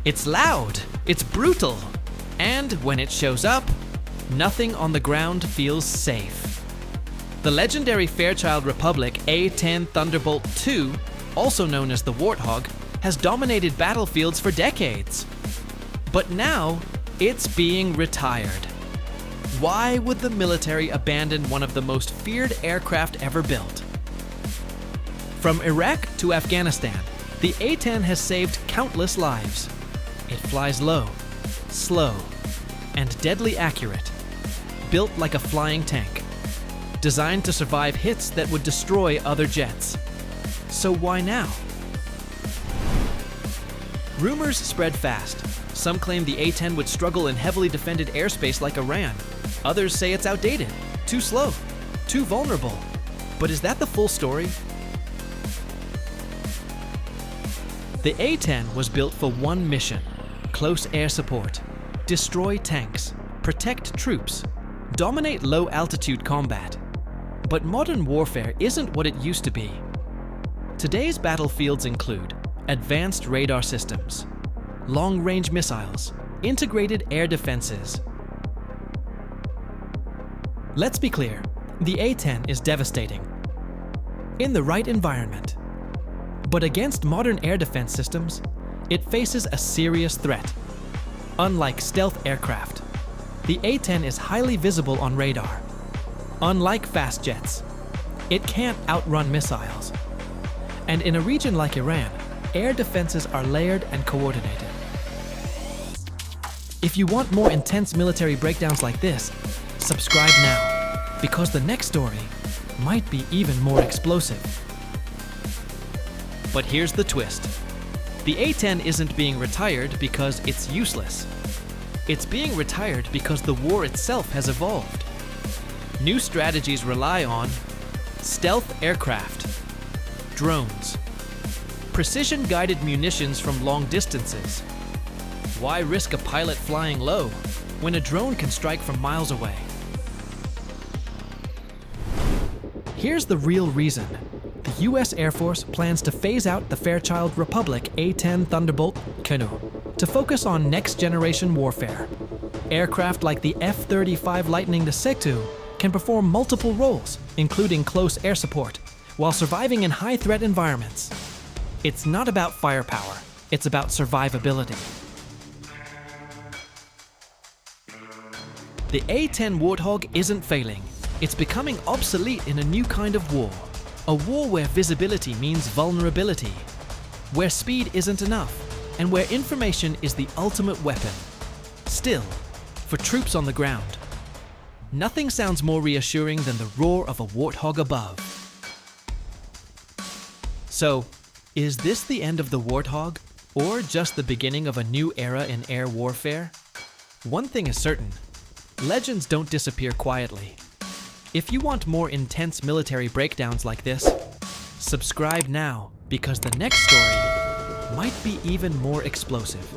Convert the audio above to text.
It's loud, it's brutal, and when it shows up, nothing on the ground feels safe. The legendary Fairchild Republic A-10 Thunderbolt II, also known as the Warthog, has dominated battlefields for decades. But now, it's being retired. Why would the military abandon one of the most feared aircraft ever built? From Iraq to Afghanistan, the A-10 has saved countless lives. It flies low, slow, and deadly accurate. Built like a flying tank. Designed to survive hits that would destroy other jets. So why now? Rumors spread fast. Some claim the A-10 would struggle in heavily defended airspace like Iran. Others say it's outdated, too slow, too vulnerable. But is that the full story? The A-10 was built for one mission: close air support, destroy tanks, protect troops, dominate low-altitude combat. But modern warfare isn't what it used to be. Today's battlefields include advanced radar systems, long-range missiles, integrated air defenses. Let's be clear, the A-10 is devastating in the right environment. But against modern air defense systems, it faces a serious threat. Unlike stealth aircraft, the A-10 is highly visible on radar. Unlike fast jets, it can't outrun missiles. And in a region like Iran, air defenses are layered and coordinated. If you want more intense military breakdowns like this, subscribe now, because the next story might be even more explosive. But here's the twist. The A-10 isn't being retired because it's useless. It's being retired because the war itself has evolved. New strategies rely on stealth aircraft, drones, precision-guided munitions from long distances. Why risk a pilot flying low when a drone can strike from miles away? Here's the real reason. The US Air Force plans to phase out the Fairchild Republic A-10 Thunderbolt canoe to focus on next-generation warfare. Aircraft like the F-35 Lightning II can perform multiple roles, including close air support, while surviving in high-threat environments. It's not about firepower, it's about survivability. The A-10 Warthog isn't failing. It's becoming obsolete in a new kind of war. A war where visibility means vulnerability, where speed isn't enough, and where information is the ultimate weapon. Still, for troops on the ground, nothing sounds more reassuring than the roar of a Warthog above. So, is this the end of the Warthog, or just the beginning of a new era in air warfare? One thing is certain, legends don't disappear quietly. If you want more intense military breakdowns like this, subscribe now, because the next story might be even more explosive.